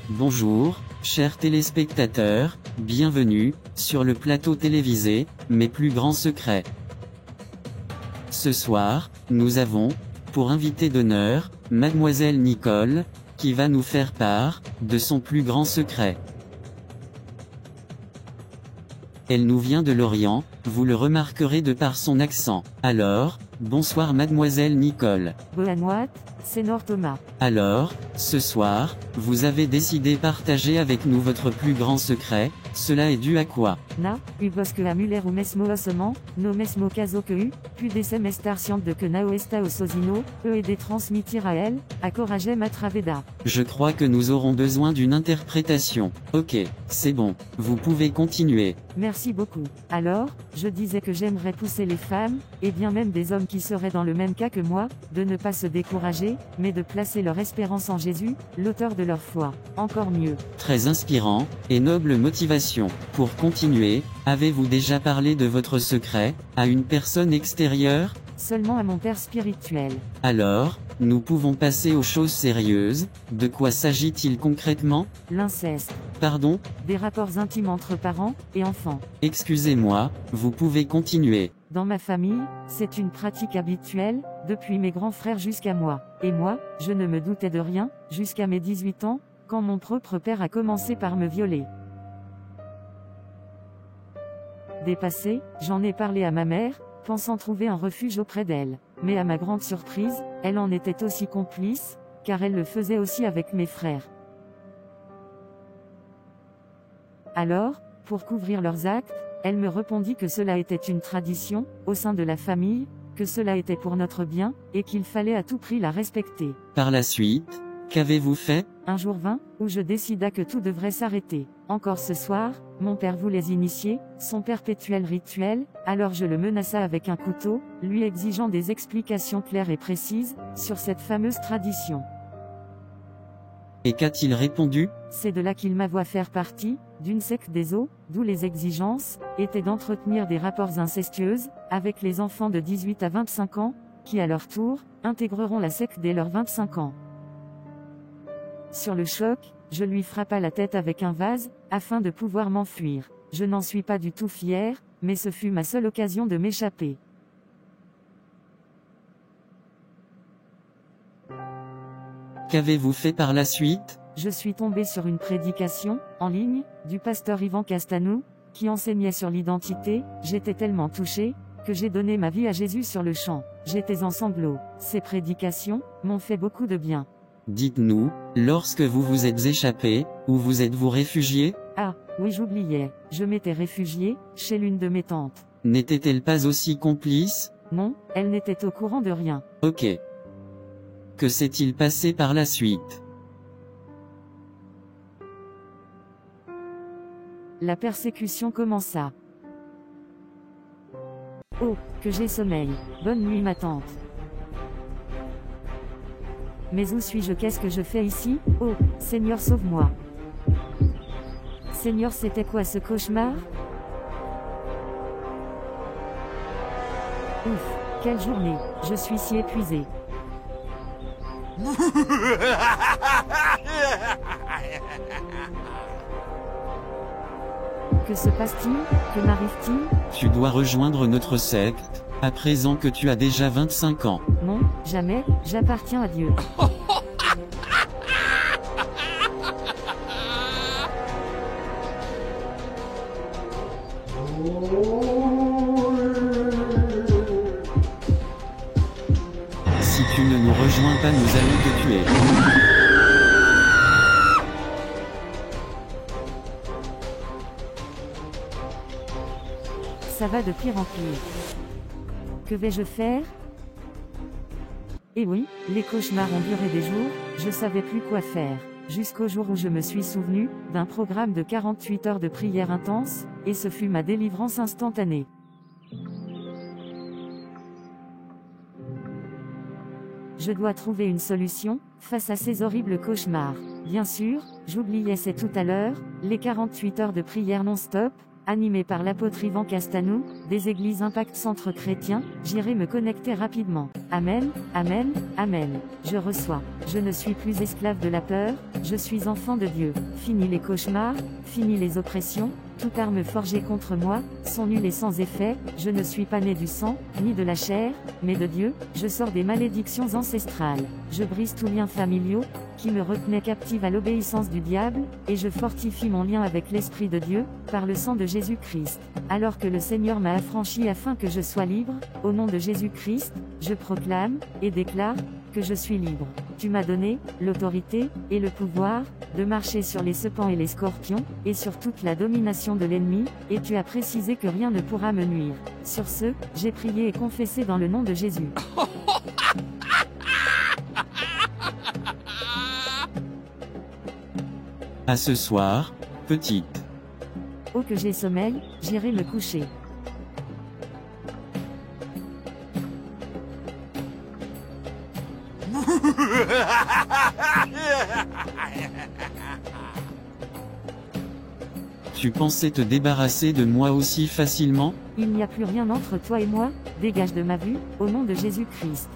Bonjour, chers téléspectateurs, bienvenue, sur le plateau télévisé, Mes plus grands secrets. Ce soir, nous avons, pour invité d'honneur, Mademoiselle Nicole, qui va nous faire part, de son plus grand secret. Elle nous vient de l'Orient, vous le remarquerez de par son accent. Alors, bonsoir Mademoiselle Nicole. Bonne nuit, Seigneur Thomas. Alors, ce soir, vous avez décidé partager avec nous votre plus grand secret, cela est dû à quoi? Na, u bosque a muller ou mesmo osement, no mesmo caso que u, pu desem estar sciente de que nao esta ososino, et des transmitir à elle, a coragem a traveda. Je crois que nous aurons besoin d'une interprétation. Ok, c'est bon, vous pouvez continuer. Merci beaucoup. Alors, je disais que j'aimerais pousser les femmes, et bien même des hommes qui seraient dans le même cas que moi, de ne pas se décourager, mais de placer leur espérance en Jésus, l'auteur de leur foi. Encore mieux. Très inspirant, et noble motivation. Pour continuer, avez-vous déjà parlé de votre secret, à une personne extérieure? Seulement à mon père spirituel. Alors, nous pouvons passer aux choses sérieuses. De quoi s'agit-il concrètement? L'inceste. Pardon? Des rapports intimes entre parents et enfants. Excusez-moi, vous pouvez continuer. Dans ma famille, c'est une pratique habituelle, depuis mes grands frères jusqu'à moi. Et moi, je ne me doutais de rien, jusqu'à mes 18 ans, quand mon propre père a commencé par me violer. Dépassée, j'en ai parlé à ma mère, pensant trouver un refuge auprès d'elle. Mais à ma grande surprise, elle en était aussi complice, car elle le faisait aussi avec mes frères. Alors, pour couvrir leurs actes, elle me répondit que cela était une tradition, au sein de la famille, que cela était pour notre bien, et qu'il fallait à tout prix la respecter. Par la suite, qu'avez-vous fait? Un jour vint, où je décida que tout devrait s'arrêter. Encore ce soir, mon père voulait initier son perpétuel rituel, alors je le menaça avec un couteau, lui exigeant des explications claires et précises, sur cette fameuse tradition. Et qu'a-t-il répondu? C'est de là qu'il m'avoua faire partie, d'une secte des eaux, d'où les exigences, étaient d'entretenir des rapports incestueux, avec les enfants de 18 à 25 ans, qui à leur tour, intégreront la secte dès leurs 25 ans. Sur le choc, je lui frappa la tête avec un vase, afin de pouvoir m'enfuir. Je n'en suis pas du tout fier, mais ce fut ma seule occasion de m'échapper. Qu'avez-vous fait par la suite? Je suis tombé sur une prédication, en ligne, du pasteur Ivan Castanou, qui enseignait sur l'identité. J'étais tellement touché, que j'ai donné ma vie à Jésus sur le champ. J'étais en sanglots. Ces prédications m'ont fait beaucoup de bien. Dites-nous, lorsque vous vous êtes échappé, où vous êtes-vous réfugié? Ah, oui j'oubliais, je m'étais réfugié, chez l'une de mes tantes. N'était-elle pas aussi complice? Non, elle n'était au courant de rien. Ok. Que s'est-il passé par la suite? La persécution commença. Oh, que j'ai sommeil. Bonne nuit ma tante. Mais où suis-je? Qu'est-ce que je fais ici? Oh, Seigneur sauve-moi. Seigneur, c'était quoi ce cauchemar? Ouf, quelle journée, je suis si épuisé. Que se passe-t-il? Que m'arrive-t-il? Tu dois rejoindre notre secte, à présent que tu as déjà 25 ans. Non, jamais, j'appartiens à Dieu. Si tu ne nous rejoins pas, nous allons te tuer. Ça va de pire en pire. Que vais-je faire? Eh oui, les cauchemars ont duré des jours, je savais plus quoi faire. Jusqu'au jour où je me suis souvenu d'un programme de 48 heures de prière intense, et ce fut ma délivrance instantanée. Je dois trouver une solution face à ces horribles cauchemars. Bien sûr, j'oubliais c'est tout à l'heure, les 48 heures de prière non-stop, animées par l'apôtre Ivan Castanou, des églises Impact Centre Chrétien, j'irai me connecter rapidement. Amen, Amen, Amen. Je reçois. Je ne suis plus esclave de la peur, je suis enfant de Dieu. Fini les cauchemars, fini les oppressions, toute arme forgée contre moi, sont nulles et sans effet, je ne suis pas né du sang, ni de la chair, mais de Dieu, je sors des malédictions ancestrales. Je brise tous liens familiaux, qui me retenaient captive à l'obéissance du diable, et je fortifie mon lien avec l'Esprit de Dieu, par le sang de Jésus-Christ. Alors que le Seigneur m'a affranchi afin que je sois libre, au nom de Jésus-Christ, je proclame, et déclare, que je suis libre. Tu m'as donné, l'autorité, et le pouvoir, de marcher sur les serpents et les scorpions, et sur toute la domination de l'ennemi, et tu as précisé que rien ne pourra me nuire. Sur ce, j'ai prié et confessé dans le nom de Jésus. À ce soir, petite. Oh que j'ai sommeil, j'irai me coucher. Tu pensais te débarrasser de moi aussi facilement? Il n'y a plus rien entre toi et moi, dégage de ma vue, au nom de Jésus-Christ.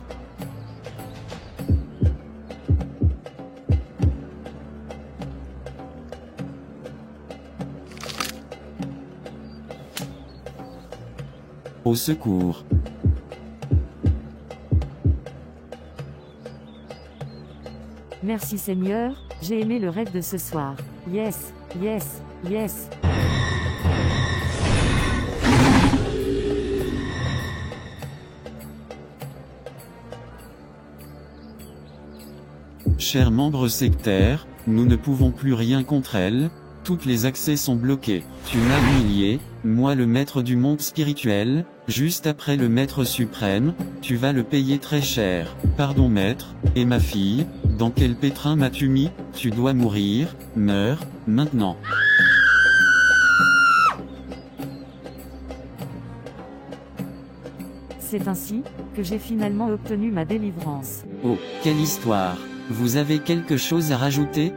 Au secours. Merci Seigneur, j'ai aimé le rêve de ce soir. Yes, yes, yes. Chers membres sectaires, nous ne pouvons plus rien contre elle, toutes les accès sont bloqués. Tu m'as humilié, moi le maître du monde spirituel, juste après le maître suprême, tu vas le payer très cher. Pardon maître, et ma fille, dans quel pétrin m'as-tu mis? Tu dois mourir, meurs, maintenant. C'est ainsi, que j'ai finalement obtenu ma délivrance. Oh, quelle histoire! Vous avez quelque chose à rajouter?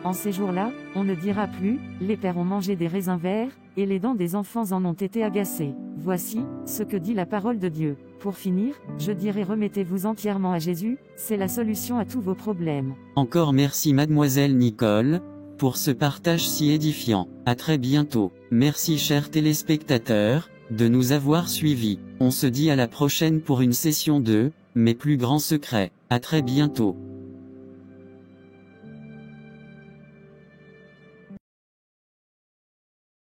En ces jours-là, on ne dira plus, les pères ont mangé des raisins verts, et les dents des enfants en ont été agacées. Voici, ce que dit la parole de Dieu. Pour finir, je dirai remettez-vous entièrement à Jésus, c'est la solution à tous vos problèmes. Encore merci mademoiselle Nicole, pour ce partage si édifiant. À très bientôt. Merci chers téléspectateurs, de nous avoir suivis. On se dit à la prochaine pour une session 2, mes plus grands secrets. À très bientôt.